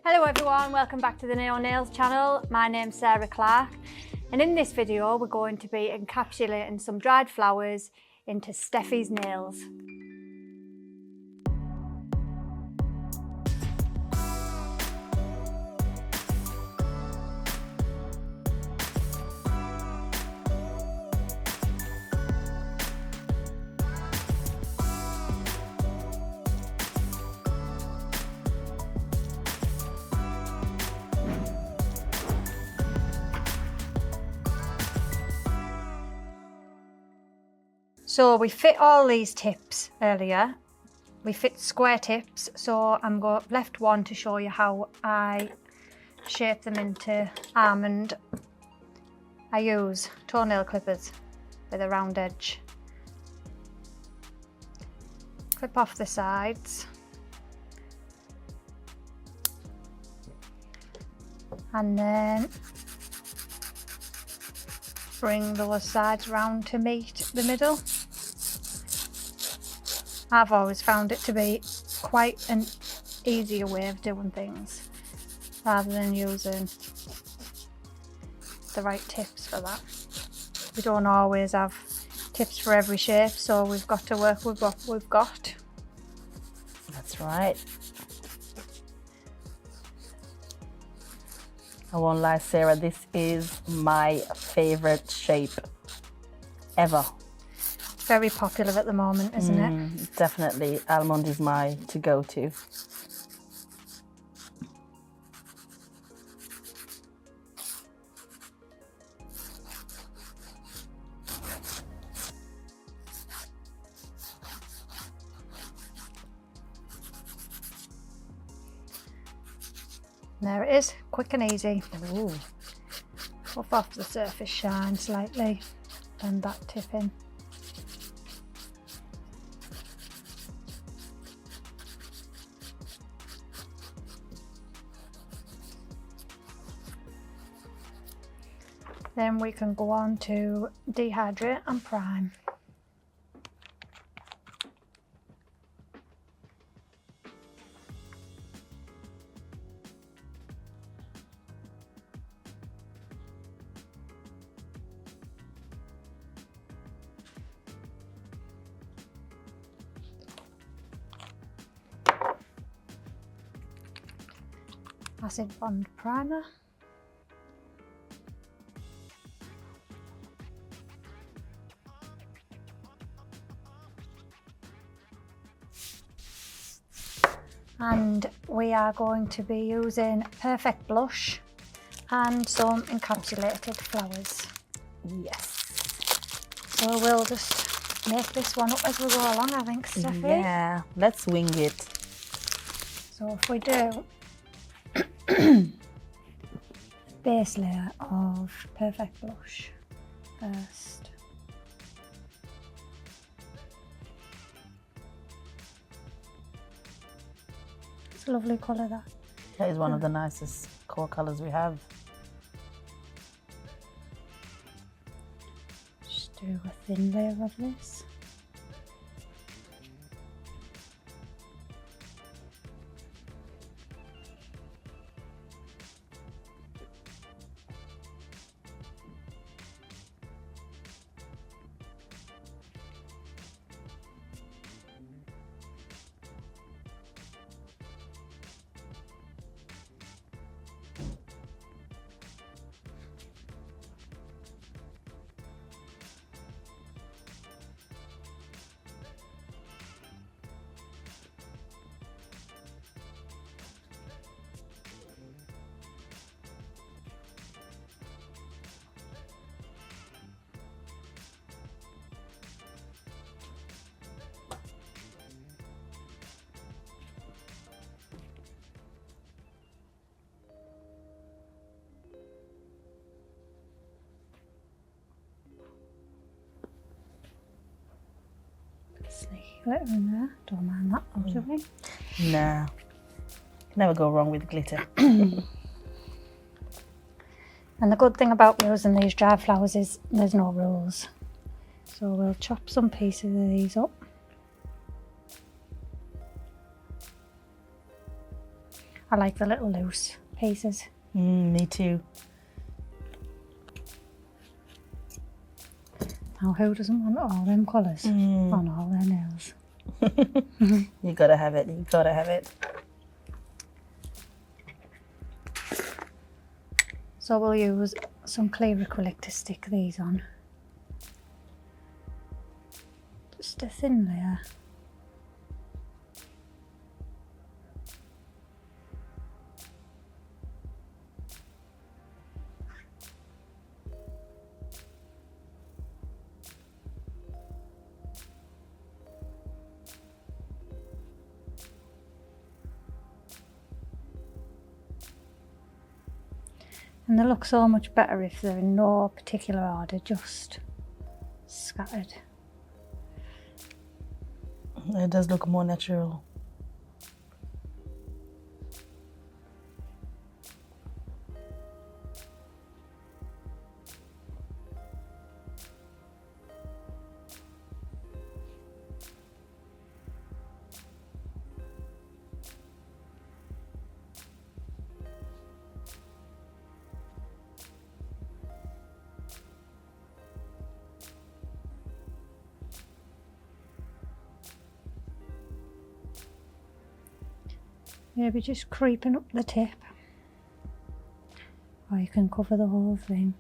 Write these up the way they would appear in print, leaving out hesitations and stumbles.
Hello everyone, welcome back to the Neo Nails channel. My name's Sarah Clark, and in this video we're going to be encapsulating some dried flowers into Steffi's nails. So we fit all these tips earlier. We fit square tips, so I'm left one to show you how I shape them into almond. I use toenail clippers with a round edge. Clip off the sides. And then bring those sides round to meet the middle. I've always found it to be quite an easier way of doing things rather than using the right tips for that. We don't always have tips for every shape, so we've got to work with what we've got. That's right. I won't lie, Sarah, this is my favorite shape ever. Very popular at the moment, isn't it? Definitely, almond is my to-go-to. There it is, quick and easy. Ooh. Puff off the surface shine slightly, blend that tip in. Then we can go on to dehydrate and prime. Acid Bond primer. And we are going to be using Perfect Blush and some encapsulated flowers. Yes. So we'll just make this one up as we go along, I think, Steffi. Yeah, let's wing it. So if we do base layer of Perfect Blush first. It's a lovely colour, that. That is one of the nicest core colours we have. Just do a thin layer of this. Sneaky glitter in there, don't mind that, do we? Nah, never go wrong with glitter. And the good thing about using these dried flowers is there's no rules. So we'll chop some pieces of these up. I like the little loose pieces. Me too. Now, who doesn't want all them colours on all their nails? You gotta have it. You gotta have it. So we'll use some clear acrylic to stick these on. Just a thin layer. And they look so much better if they're in no particular order, just scattered. It does look more natural. Maybe just creeping up the tip. Or you can cover the whole thing.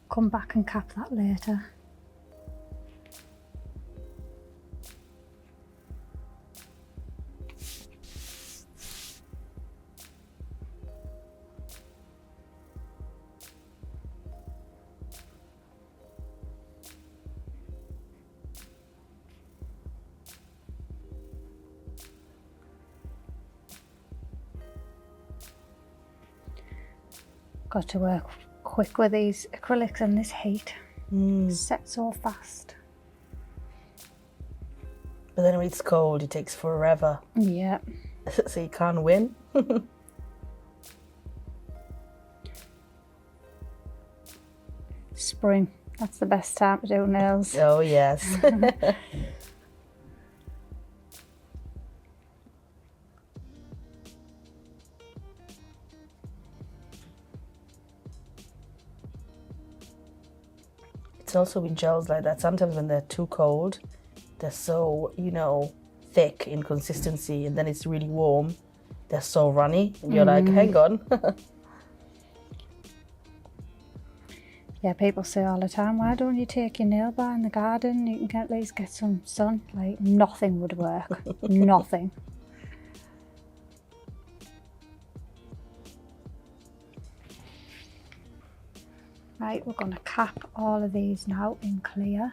Come back and cap that later. Got to work quick with these acrylics and this heat. Set so fast. But then when it's cold, it takes forever. Yeah. So you can't win. Spring. That's the best time to do nails. Oh, yes. It's also with gels like that. Sometimes when they're too cold, they're so, thick in consistency, and then it's really warm. They're so runny, and you're like, hang on. Yeah, people say all the time, why don't you take your nail bar in the garden? You can at least get some sun. Like, nothing would work. Nothing. Right, we're going to cap all of these now in clear.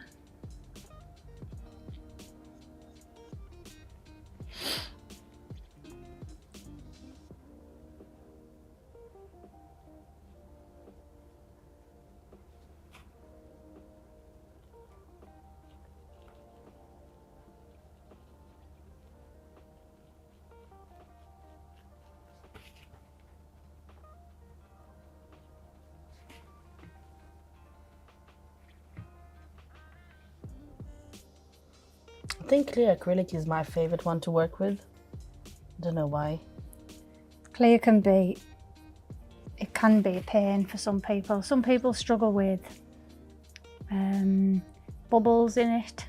I think clear acrylic is my favorite one to work with. Don't know why. Clear can be a pain for some people. Some people struggle with bubbles in it.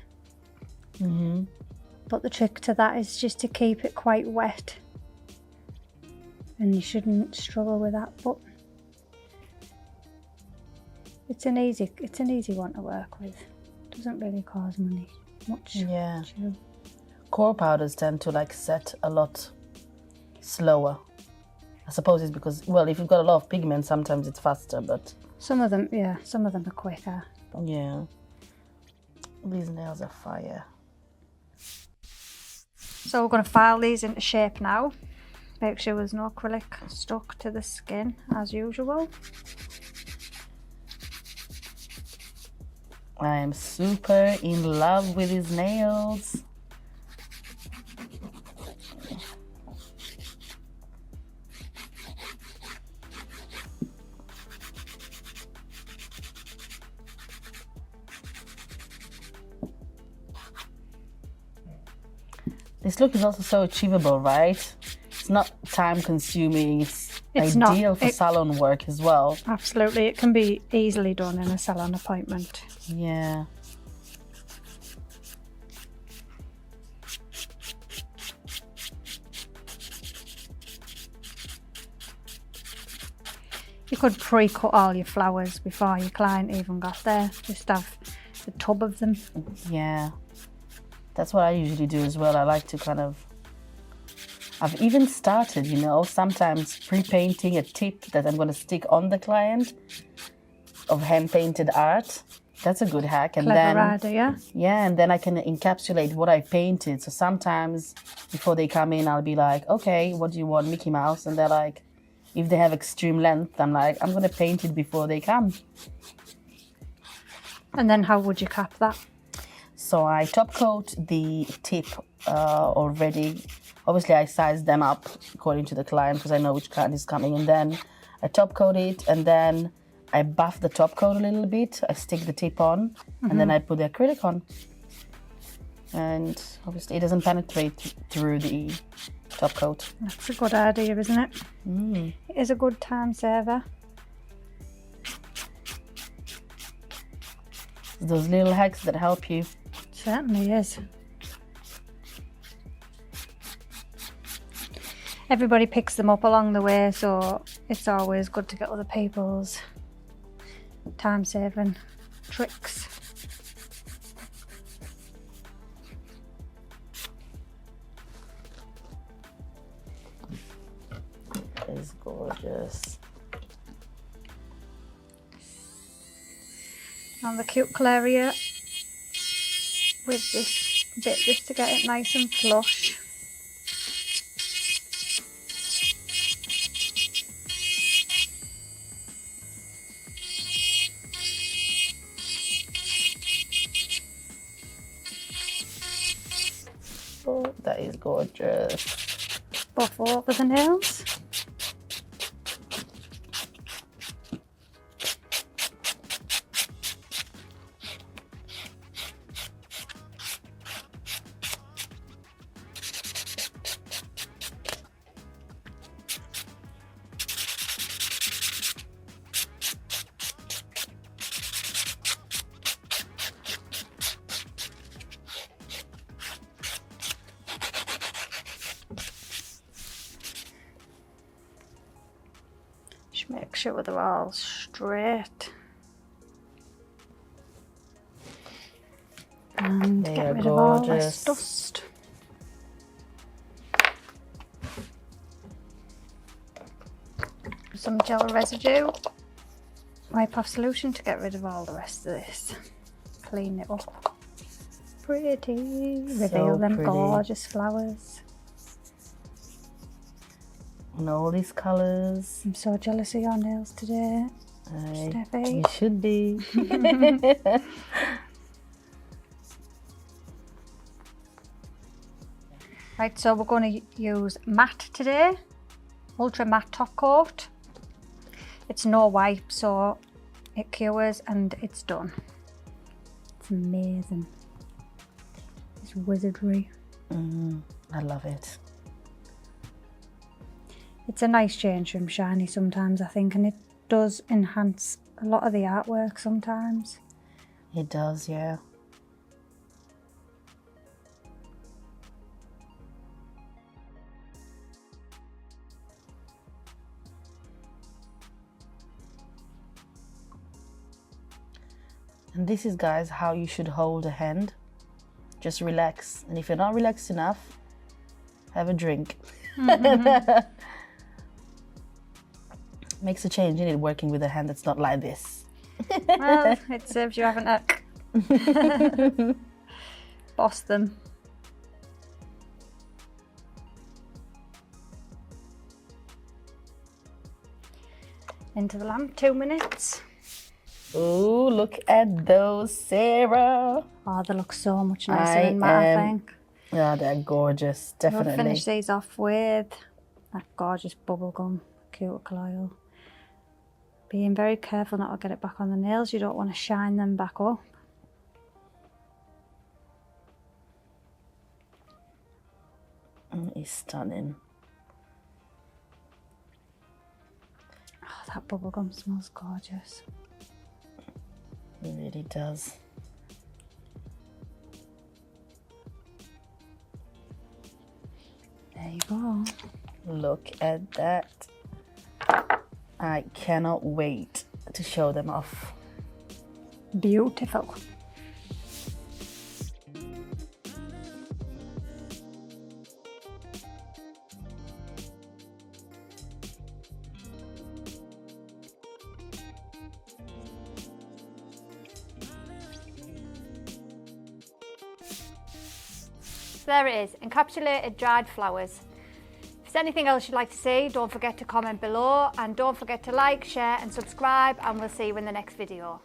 But the trick to that is just to keep it quite wet. And you shouldn't struggle with that, but it's an easy one to work with. Doesn't really cause much. Yeah. Chill. Core powders tend to set a lot slower. I suppose it's because, well, if you've got a lot of pigment, sometimes it's faster, but... Some of them are quicker. Yeah. These nails are fire. So we're going to file these into shape now. Make sure there's no acrylic stuck to the skin, as usual. I am super in love with his nails. This look is also so achievable, right? It's not time consuming. It's ideal for salon work as well. Absolutely. It can be easily done in a salon appointment. Yeah. You could pre-cut all your flowers before your client even got there. Just have a tub of them. Yeah. That's what I usually do as well. I like to kind of... I've even started, you know, sometimes pre-painting a tip that I'm going to stick on the client of hand-painted art. That's a good hack. And Clever then, idea. yeah, and then I can encapsulate what I painted. So sometimes before they come in, I'll be like, okay, what do you want, Mickey Mouse? And they're like, if they have extreme length, I'm like, I'm going to paint it before they come. And then how would you cap that? So I top coat the tip already. Obviously, I size them up according to the client because I know which client is coming. And then I top coat it, and then I buff the top coat a little bit. I stick the tip on, and then I put the acrylic on. And obviously, it doesn't penetrate through the top coat. That's a good idea, isn't it? It is a good time saver. Those little hacks that help you. Certainly is. Everybody picks them up along the way, so it's always good to get other people's time-saving tricks. It's gorgeous. On the cuticle area with this bit just to get it nice and flush. Oh, that is gorgeous. Buff over the nails. Just make sure they're all straight. And They get are rid of all gorgeous. this dust. Some gel residue. Wipe off solution to get rid of all the rest of this. Clean it up. Pretty. Reveal them pretty. gorgeous flowers. And all these colours. I'm so jealous of your nails today, Steffi. You should be. Right, so we're going to use matte today. Ultra matte top coat. It's no wipe, so it cures and it's done. It's amazing. It's wizardry. I love it. It's a nice change from shiny sometimes, I think, and it does enhance a lot of the artwork sometimes. It does, yeah. And this is, guys, how you should hold a hand. Just relax. And if you're not relaxed enough, have a drink. Makes a change in it working with a hand that's not like this. Well, it serves you having to boss them. Into the lamp, 2 minutes. Ooh, look at those, Sarah. Oh, they look so much nicer than matte, I think. Yeah, they're gorgeous, definitely. We'll finish these off with that gorgeous bubblegum cuticle oil. Being very careful not to get it back on the nails. You don't want to shine them back up. It's stunning. Oh, that bubblegum smells gorgeous. It really does. There you go. Look at that. I cannot wait to show them off. Beautiful. There it is, encapsulated dried flowers. If there's anything else you'd like to see, don't forget to comment below, and don't forget to like, share and subscribe, and we'll see you in the next video.